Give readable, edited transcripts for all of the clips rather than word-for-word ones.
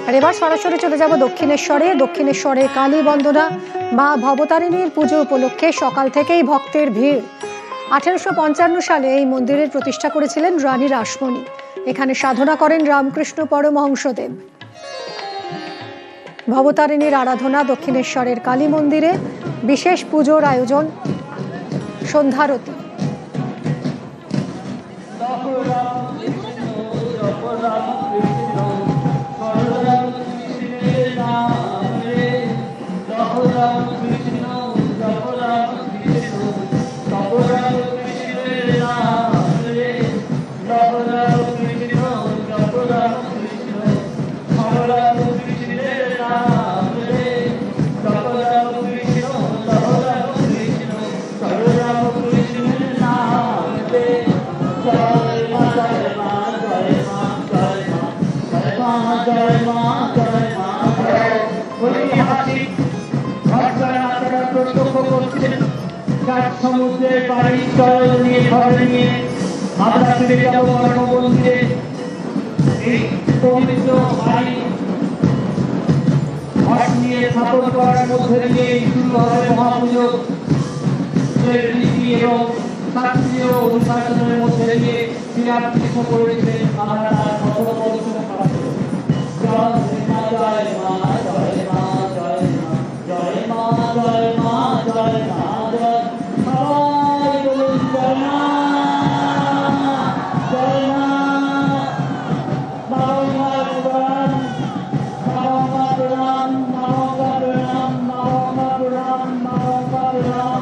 আর এবার সরাসরি চলে যাব দক্ষিণেশ্বরে কালী বন্দনা মা ভবতারিণীর পুজো উপলক্ষে সকাল থেকেই ভক্তের ভিড়। 1855 সালে এই মন্দিরের প্রতিষ্ঠা করেছিলেন রানী রাসমণি। এখানে সাধনা করেন রামকৃষ্ণ পরমহংসদেব। ভবতারিণীর আরাধনা দক্ষিণেশ্বরের কালী মন্দিরে, বিশেষ পুজোর আয়োজন, সন্ধ্যারতি। সমুদ্রের পাড়ি চল নিয়ে ঘরে নিয়ে আমরা ফিরে যাব মন্দিরে। এই পবিত্র বাড়ি ঘট নিয়ে স্থাপন করার মধ্যে দিয়ে শুরু হবে মহাপুজো রীতি এবং শাস্ত্রীয় অনুশাসনের মধ্যে দিয়ে শ্রীরামকৃষ্ণ করেছে। আমরা তার কঠোর পরিশ্রম করা জয় মা জয় মা জয় মা জয় মা জয় মা জয় মা জয় মা জয় সবাই বলুন জয় মা জয় মা নমঃ প্রণাম নমঃ প্রণাম নমঃ প্রণাম নমঃ প্রণাম নমঃ প্রণাম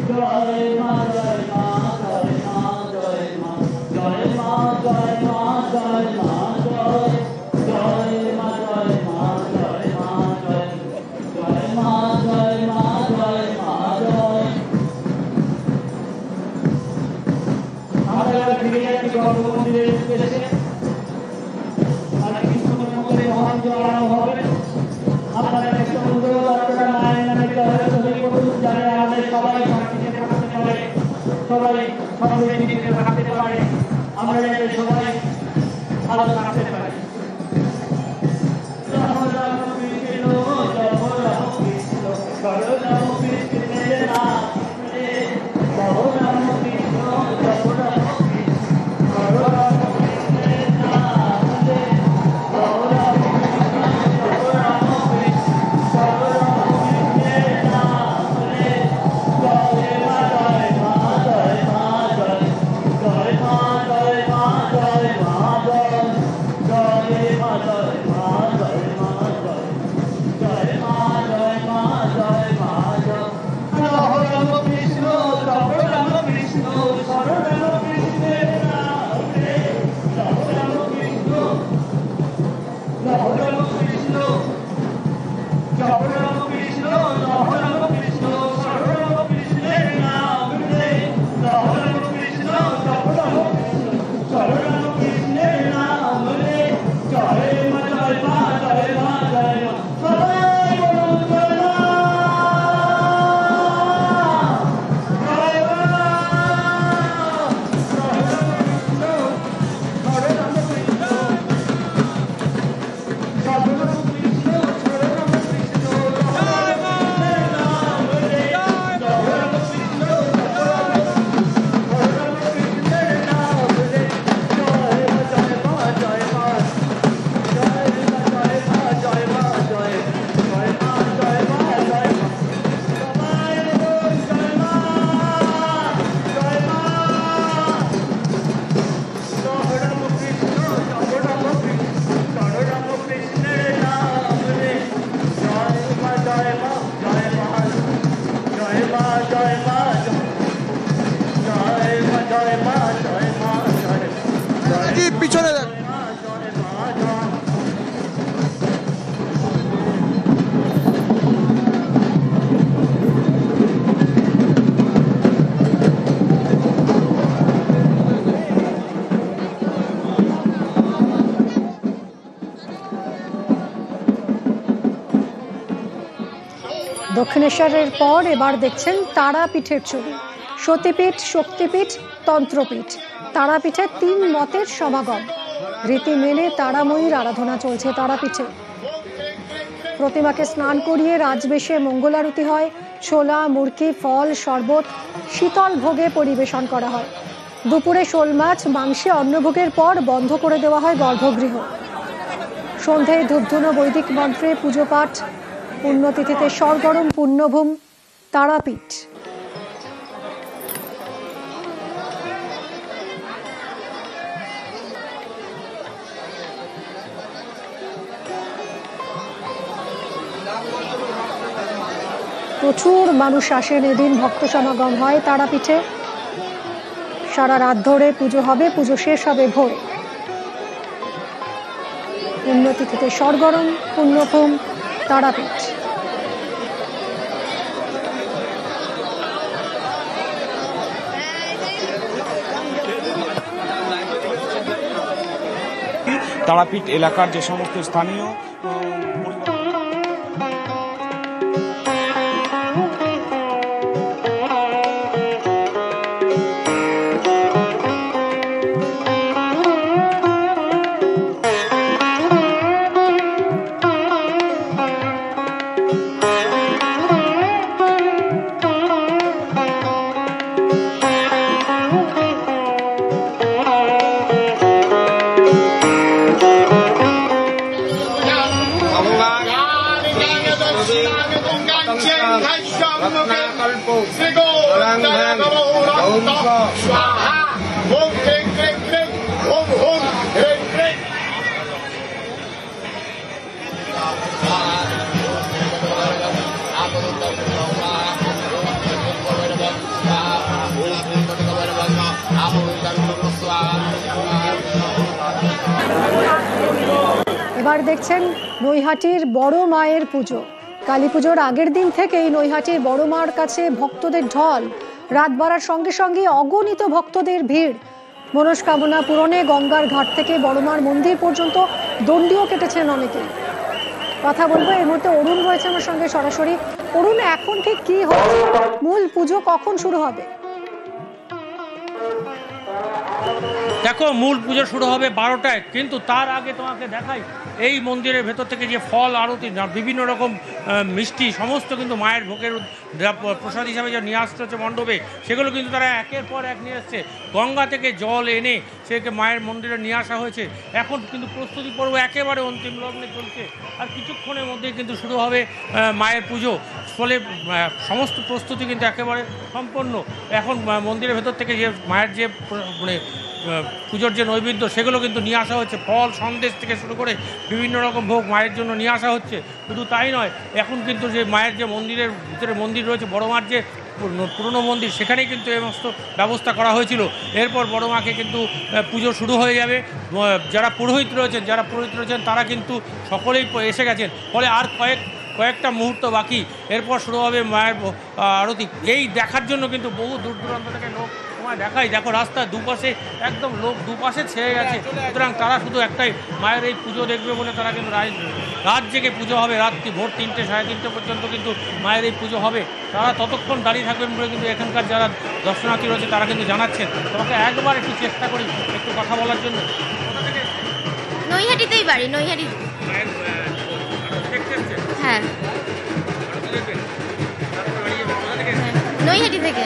জয় মা জয় মা জয় মা জয় মা জয় মা জয় মা জয় মা জয় জয় মা জয় মা জয় মা জয় জয় মা জয় মা জয় মা জয়। আমরা ফিরে যাচ্ছি গর্ভমন্দিরের উদ্দেশ্যে। আর কৃষ্ণ মন্দিরে মহাপুজো আরম্ভ হবে। আপনারা একটা অনুরোধ, আপনারা মায়ের নামে জয় ছবি করুন, যাতে আমাদের সবাই শান্তিতে থাকতে পারে, সবাই সমৃদ্ধিতে থাকতে পারে, আমরা যাতে সবাই ভালো থাকতে পারি। পিছনে দেখ। দক্ষিণেশ্বরের পর এবার দেখছেন তারাপীঠের ছবি। সতীপীঠ, শক্তিপীঠ, তন্ত্রপীঠ। তারাপীঠে 3 মতের সমাগম। রীতি মেনে তারাময়ীর আরাধনা চলছে তারাপীঠে। প্রতিমাকে স্নান করিয়ে রাজবেশে মঙ্গলারতি হয়। ছোলা, মুরকি, ফল, শরবত, শীতল ভোগে পরিবেশন করা হয়। দুপুরে শোল মাছ, মাংসে অন্নভোগের পর বন্ধ করে দেওয়া হয় গর্ভগৃহ। সন্ধ্যায় ধূপধুনো বৈদিক মন্ত্রে পুজো পাঠ। পুণ্যতিথিতে সরগরম পুণ্যভূম তারাপীঠ। প্রচুর মানুষ আসেন এদিন, ভক্ত সমাগম হয় তারাপীঠে। সারা রাত ধরে পুজো হবে, পুজো শেষ হবে ভোরে। পুণ্যতিথিতে সরগরম পুণ্যভূম তারাপীঠ। তারাপীঠ এলাকার যে সমস্ত স্থানীয় এবার দেখছেন নৈহাটির বড় মায়ের পুজো। কালী পুজোর আগের দিন থেকেই নৈহাটির বড় মার কাছে ভক্তদের ঢল। রাত বাড়ার সঙ্গে সঙ্গে অগণিত ভক্তদের ভিড়। মনস্কামনা পূরণে গঙ্গার ঘাট থেকে বড় মার মন্দির পর্যন্ত দণ্ডিও কেটেছেন অনেকেই। কথা বলবো এই মুহূর্তে অরুণ রয়েছে আমার সঙ্গে সরাসরি। অরুণ, এখন ঠিক কি হচ্ছে? মূল পুজো কখন শুরু হবে? দেখো, মূল পুজো শুরু হবে 12টায়, কিন্তু তার আগে তোমাকে দেখাই এই মন্দিরের ভেতর থেকে যে ফল আরতি, বিভিন্ন রকম মিষ্টি, সমস্ত কিন্তু মায়ের ভোগের প্রসাদ হিসাবে যে নিয়ে আসতে হচ্ছে মণ্ডপে, সেগুলো কিন্তু তারা একের পর এক নিয়ে আসছে। গঙ্গা থেকে জল এনে সেকে মায়ের মন্দিরে নিয়ে আসা হয়েছে। এখন কিন্তু প্রস্তুতি পর্ব একেবারে অন্তিম লগ্নে চলছে, আর কিছুক্ষণের মধ্যেই কিন্তু শুরু হবে মায়ের পুজো। ফলে সমস্ত প্রস্তুতি কিন্তু একেবারে সম্পন্ন। এখন মন্দিরের ভেতর থেকে যে মায়ের যে মানে পুজোর যে নৈবেদ্য, সেগুলো কিন্তু নিয়ে আসা হচ্ছে। ফল, সন্দেশ থেকে শুরু করে বিভিন্ন রকম ভোগ মায়ের জন্য নিয়ে আসা হচ্ছে। শুধু তাই নয়, এখন কিন্তু যে মায়ের যে মন্দিরের ভিতরে মন্দির রয়েছে, বড় মার যে পুরনো মন্দির, সেখানেই কিন্তু এই সমস্ত ব্যবস্থা করা হয়েছিল। এরপর বড় মাকে কিন্তু পুজো শুরু হয়ে যাবে। যারা পুরোহিত রয়েছেন তারা কিন্তু সকলেই এসে গেছেন। ফলে আর কয়েকটা মুহূর্ত বাকি, এরপর শুরু হবে মায়ের আরতি। এই দেখার জন্য কিন্তু বহু দূর দূরান্ত থেকে লোক দেখাই। দেখো, রাস্তার দুপাশে একদম লোক দুপাশে ছেয়ে গেছে। সুতরাং তারা শুধু একটাই, মায়ের এই পুজো দেখবে বলে তারা কিন্তু রাত জেগে পুজো হবে। রাত্রি ভোর 3টে, 3:30 পর্যন্ত কিন্তু মায়ের এই পুজো হবে। তারা ততক্ষণ দাঁড়িয়ে থাকবেন বলে কিন্তু এখানকার যারা দর্শনার্থী রয়েছে তারা কিন্তু জানাচ্ছেন। তোমাকে একবার একটু চেষ্টা করি একটু কথা বলার জন্য। নৈহাটিতেই বাড়ি, নৈহাটি। হ্যাঁ, নৈহাটি থেকে।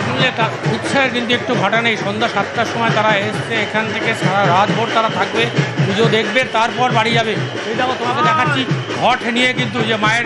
শুনলে উৎসাহের কিন্তু একটু ভাটা নেই। সন্ধ্যা 7টার সময় তারা এসছে, এখান থেকে সারা রাত ভোর তারা থাকবে, পুজো দেখবে, তারপর বাড়ি যাবে। এই দেখো, তোমাকে দেখাচ্ছি ঘট নিয়ে কিন্তু যে মায়ের